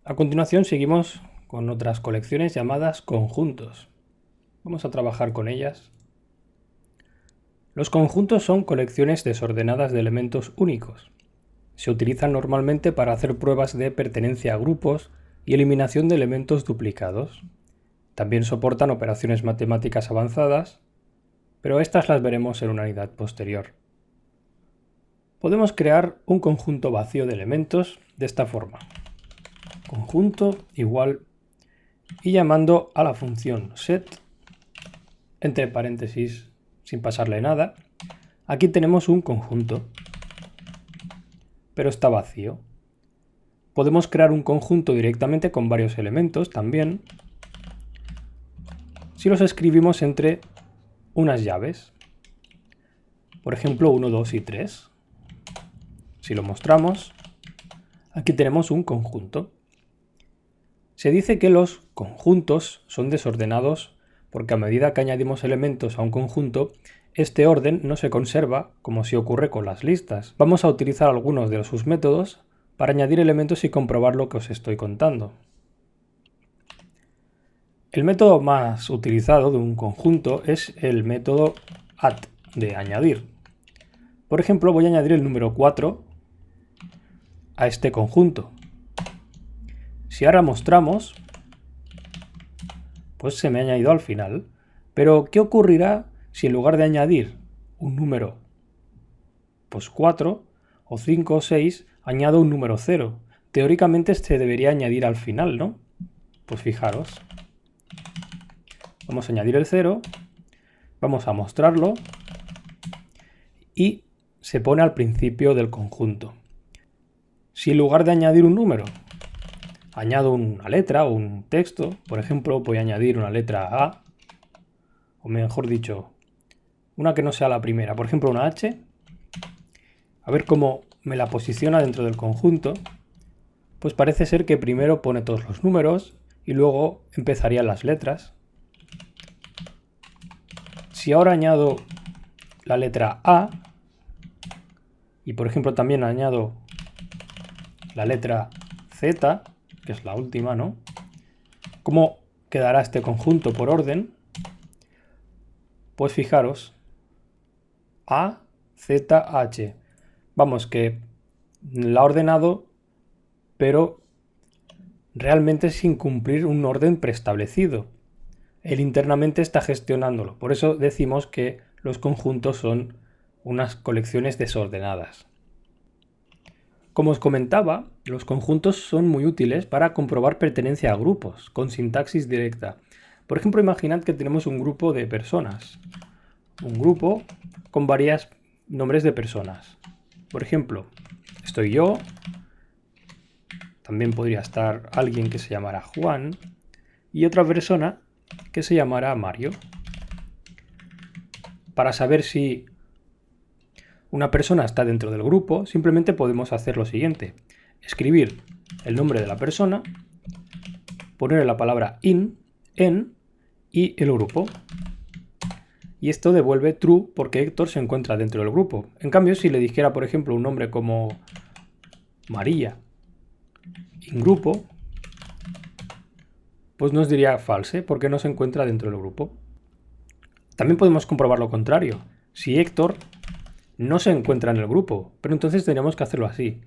A continuación seguimos con otras colecciones llamadas conjuntos. Vamos a trabajar con ellas. Los conjuntos son colecciones desordenadas de elementos únicos. Se utilizan normalmente para hacer pruebas de pertenencia a grupos y eliminación de elementos duplicados. También soportan operaciones matemáticas avanzadas, pero estas las veremos en una unidad posterior. Podemos crear un conjunto vacío de elementos de esta forma. Conjunto igual y llamando a la función set, entre paréntesis sin pasarle nada, aquí tenemos un conjunto, pero está vacío. Podemos crear un conjunto directamente con varios elementos también, si los escribimos entre unas llaves, por ejemplo 1, 2 y 3. Si lo mostramos, aquí tenemos un conjunto. Se dice que los conjuntos son desordenados porque a medida que añadimos elementos a un conjunto, este orden no se conserva como si ocurre con las listas. Vamos a utilizar algunos de sus métodos para añadir elementos y comprobar lo que os estoy contando. El método más utilizado de un conjunto es el método add, de añadir. Por ejemplo, voy a añadir el número 4 a este conjunto. Si ahora mostramos, pues se me ha añadido al final. Pero, ¿qué ocurrirá si en lugar de añadir un número, pues 4, o 5 o 6, añado un número 0? Teóricamente se debería añadir al final, ¿no? Pues fijaros. Vamos a añadir el 0, vamos a mostrarlo y se pone al principio del conjunto. Si en lugar de añadir un número, añado una letra o un texto, por ejemplo, voy a añadir una letra A, o mejor dicho, una que no sea la primera, por ejemplo una H, a ver cómo me la posiciona dentro del conjunto, pues parece ser que primero pone todos los números y luego empezarían las letras. Si ahora añado la letra A, y por ejemplo también añado la letra Z, que es la última, ¿no? ¿Cómo quedará este conjunto por orden? Pues fijaros, A, Z, H. Vamos, que la ha ordenado, pero realmente sin cumplir un orden preestablecido. Él internamente está gestionándolo. Por eso decimos que los conjuntos son unas colecciones desordenadas. Como os comentaba, los conjuntos son muy útiles para comprobar pertenencia a grupos, con sintaxis directa. Por ejemplo, imaginad que tenemos un grupo de personas. Un grupo con varios nombres de personas. Por ejemplo, estoy yo. También podría estar alguien que se llamara Juan. Y otra persona que se llamará Mario. Para saber si una persona está dentro del grupo, simplemente podemos hacer lo siguiente. Escribir el nombre de la persona, poner la palabra en y el grupo. Y esto devuelve true porque Héctor se encuentra dentro del grupo. En cambio, si le dijera, por ejemplo, un nombre como María en grupo, pues nos diría false porque no se encuentra dentro del grupo. También podemos comprobar lo contrario. Si Héctor no se encuentra en el grupo, pero entonces tendríamos que hacerlo así.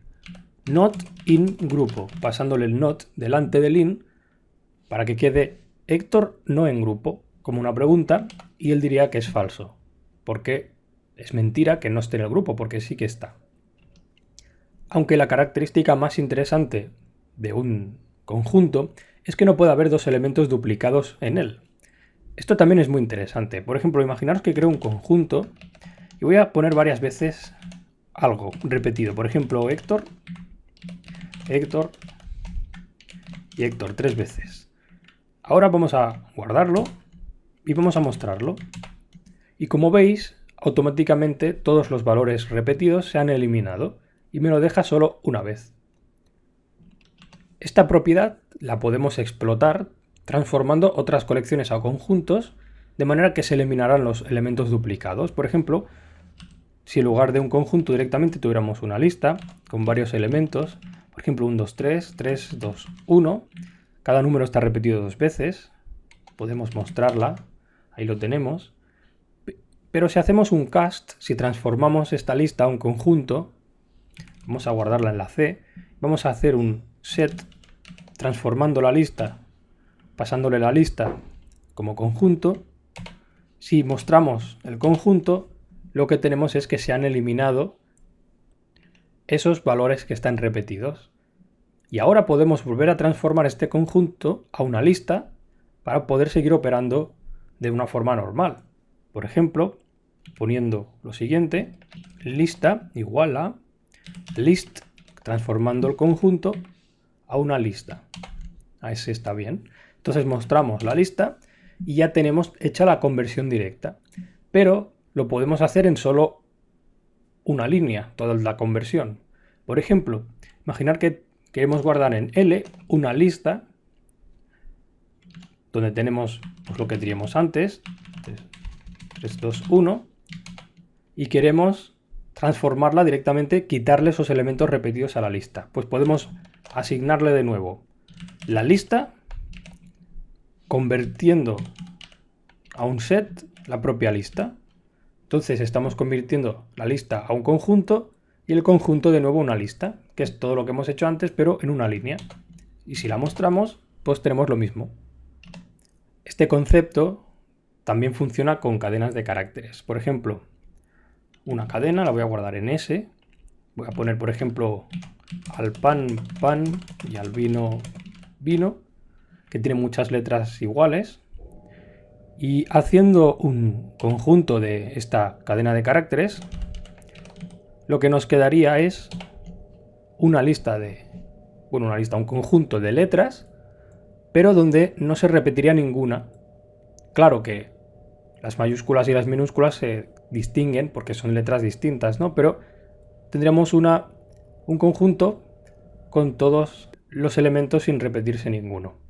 Not in grupo, pasándole el not delante del in para que quede Héctor no en grupo, como una pregunta, y él diría que es falso, porque es mentira que no esté en el grupo, porque sí que está. Aunque la característica más interesante de un conjunto es que no puede haber dos elementos duplicados en él. Esto también es muy interesante. Por ejemplo, imaginaros que creo un conjunto y voy a poner varias veces algo repetido. Por ejemplo, Héctor, Héctor y Héctor 3 veces. Ahora vamos a guardarlo y vamos a mostrarlo. Y como veis, automáticamente todos los valores repetidos se han eliminado y me lo deja solo una vez. Esta propiedad la podemos explotar transformando otras colecciones a conjuntos de manera que se eliminarán los elementos duplicados. Por ejemplo, si en lugar de un conjunto directamente tuviéramos una lista con varios elementos, Por ejemplo, 1, 2, 3, 3, 2, 1. Cada número está repetido 2 veces. Podemos mostrarla. Ahí lo tenemos. Pero si hacemos un cast, si transformamos esta lista a un conjunto, vamos a guardarla en la C, vamos a hacer un set transformando la lista, pasándole la lista como conjunto. Si mostramos el conjunto, lo que tenemos es que se han eliminado esos valores que están repetidos. Y ahora podemos volver a transformar este conjunto a una lista para poder seguir operando de una forma normal. Por ejemplo, poniendo lo siguiente, lista igual a list, transformando el conjunto a una lista. A ese está bien. Entonces mostramos la lista y ya tenemos hecha la conversión directa. Pero lo podemos hacer en solo una línea, toda la conversión. Por ejemplo, imaginar que queremos guardar en L una lista donde tenemos pues, lo que teníamos antes, 3, 2, 1, y queremos transformarla directamente, quitarle esos elementos repetidos a la lista. Pues podemos asignarle de nuevo la lista, convirtiendo a un set la propia lista. Entonces estamos convirtiendo la lista a un conjunto y el conjunto de nuevo a una lista, que es todo lo que hemos hecho antes, pero en una línea. Y si la mostramos, pues tenemos lo mismo. Este concepto también funciona con cadenas de caracteres. Por ejemplo, una cadena la voy a guardar en S. Voy a poner, por ejemplo, al pan, pan y al vino, vino, que tiene muchas letras iguales. Y haciendo un conjunto de esta cadena de caracteres, lo que nos quedaría es una lista, un conjunto de letras, pero donde no se repetiría ninguna. Claro que las mayúsculas y las minúsculas se distinguen porque son letras distintas, ¿no? Pero tendríamos un conjunto con todos los elementos sin repetirse ninguno.